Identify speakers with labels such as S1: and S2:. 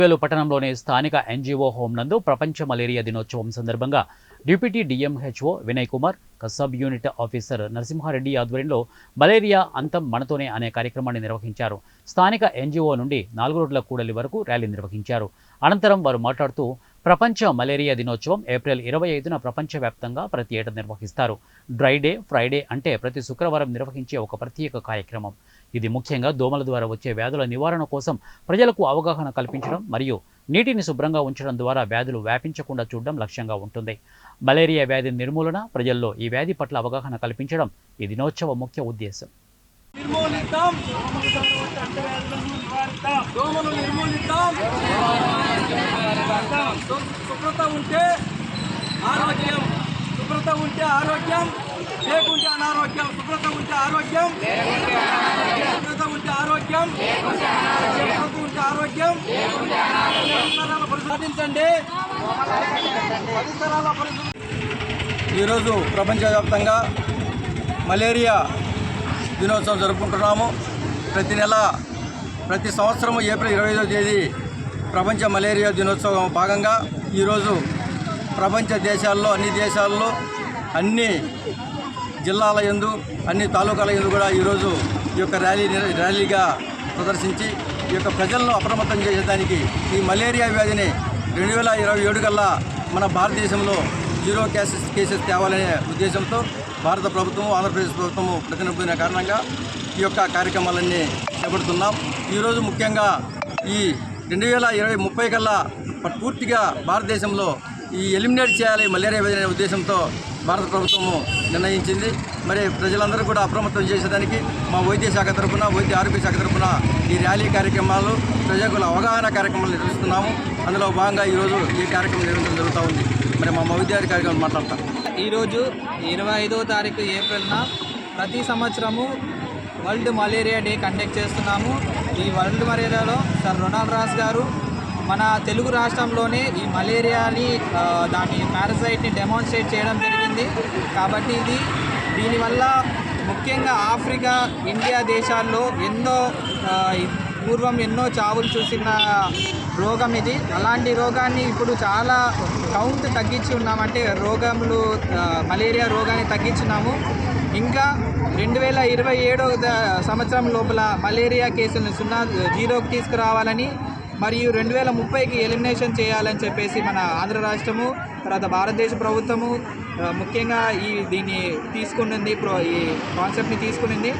S1: వేలు పట్టణంలోని స్థానిక ఎన్జీఓ హోం నందు ప్రపంచ మలేరియా దినోత్సవం సందర్భంగా deputy DMHO Vinay Kumar, sub unit officer Narasimha Reddy ఆధ్వర్యంలో మలేరియా అంతం మనతోనే అనే కార్యక్రమాన్ని నిర్వహించారు. స్థానిక ఎన్జీఓ నుండి 4 రోడ్ల కూడలి వరకు ర్యాలీ నిర్వహించారు. అనంతరం వారు మాట్లాడుతూ ప్రపంచ మలేరియా దినోత్సవం ఏప్రిల్ 25న ప్రపంచవ్యాప్తంగా ప్రతి ఏటా నిర్వహిస్తారు. డ్రై డే, ఫ్రైడే అంటే ప్రతి శుక్రవారం నిర్వహించే ఒక ప్రత్యేక కార్యక్రమం. ఇది ముఖ్యంగా దోమల ద్వారా వచ్చే వ్యాధుల నివారణ కోసం ప్రజలకు అవగాహన కల్పించడం మరియు నీటిని శుభ్రంగా ఉంచడం ద్వారా వ్యాధులు వ్యాపించకుండా చూడడం లక్ష్యంగా ఉంటుంది. మలేరియా వ్యాధి నిర్మూలన, ప్రజల్లో ఈ వ్యాధి పట్ల అవగాహన కల్పించడం ఈ దినోత్సవ ముఖ్య ఉద్దేశం.
S2: శుభ్రత ఉంటే ఆరోగ్యం, శుభ్రత ఉంటే ఆరోగ్యం, లేకుంటే అనారోగ్యం. శుభ్రత ఉంటే ఆరోగ్యం, శుభ్రత ఉంటే ఆరోగ్యం, శుభ్రత ఉంటే ఆరోగ్యం. పరిశోధించండి. ఈరోజు ప్రపంచవ్యాప్తంగా మలేరియా దినోత్సవం జరుపుకుంటున్నాము. ప్రతి సంవత్సరం ఏప్రిల్ 25వ తేదీ ప్రపంచ మలేరియా దినోత్సవం భాగంగా ఈరోజు ప్రపంచ దేశాల్లో అన్ని జిల్లాల యందు, అన్ని తాలూకాల యందు కూడా ఈరోజు ఈ యొక్క ర్యాలీగా ప్రదర్శించి ఈ యొక్క ప్రజలను అప్రమత్తం చేసేదానికి ఈ మలేరియా వ్యాధిని 2027 కల్లా మన భారతదేశంలో 0 కేసెస్ తేవాలనే ఉద్దేశంతో భారత ప్రభుత్వం, ఆంధ్రప్రదేశ్ ప్రభుత్వము ప్రతినిధిన కారణంగా ఈ యొక్క కార్యక్రమాలన్నీ చేపడుతున్నాం. ఈరోజు ముఖ్యంగా ఈ 2030 కల్లా పూర్తిగా భారతదేశంలో ఈ ఎలిమినేట్ చేయాలి మలేరియా వ్యాధి అనే ఉద్దేశంతో భారత ప్రభుత్వము నిర్ణయించింది. మరి ప్రజలందరూ కూడా అప్రమత్తం చేసేదానికి మా వైద్య శాఖ తరఫున, వైద్య ఆరోగ్య శాఖ తరఫున ఈ ర్యాలీ కార్యక్రమాలు, ప్రజల అవగాహన కార్యక్రమాలు నిర్వహిస్తున్నాము. అందులో భాగంగా ఈరోజు ఈ కార్యక్రమం నిర్వహించడం జరుగుతూ ఉంది. మరి మా వైద్య కార్యక్రమం మాట్లాడతాం.
S3: ఈరోజు 25వ తారీఖు ఏప్రిల్న ప్రతి సంవత్సరము వరల్డ్ మలేరియా డే కండక్ట్ చేస్తున్నాము. ఈ వరల్డ్ మలేరియాలో సర్ రొనాల్డ్ రాస్ గారు మన తెలుగు రాష్ట్రంలోనే ఈ మలేరియాని దాని పారసైట్ని డెమాన్స్ట్రేట్ చేయడం జరిగింది. కాబట్టి దీనివల్ల ముఖ్యంగా ఆఫ్రికా, ఇండియా దేశాల్లో పూర్వం ఎన్నో చావులు చూసిన రోగం ఇది. అలాంటి రోగాన్ని ఇప్పుడు చాలా కౌంట్ తగ్గించి ఉన్నామంటే మలేరియా రోగాన్ని తగ్గించున్నాము. ఇంకా 2027 సంవత్సరం లోపల మలేరియా కేసులను 0కి తీసుకురావాలని మరియు 2030కి ఎలిమినేషన్ చేయాలని చెప్పేసి మన ఆంధ్ర రాష్ట్రము, తర్వాత భారతదేశ ప్రభుత్వము ముఖ్యంగా దీన్ని తీసుకున్నది, ఈ కాన్సెప్ట్ని తీసుకునింది.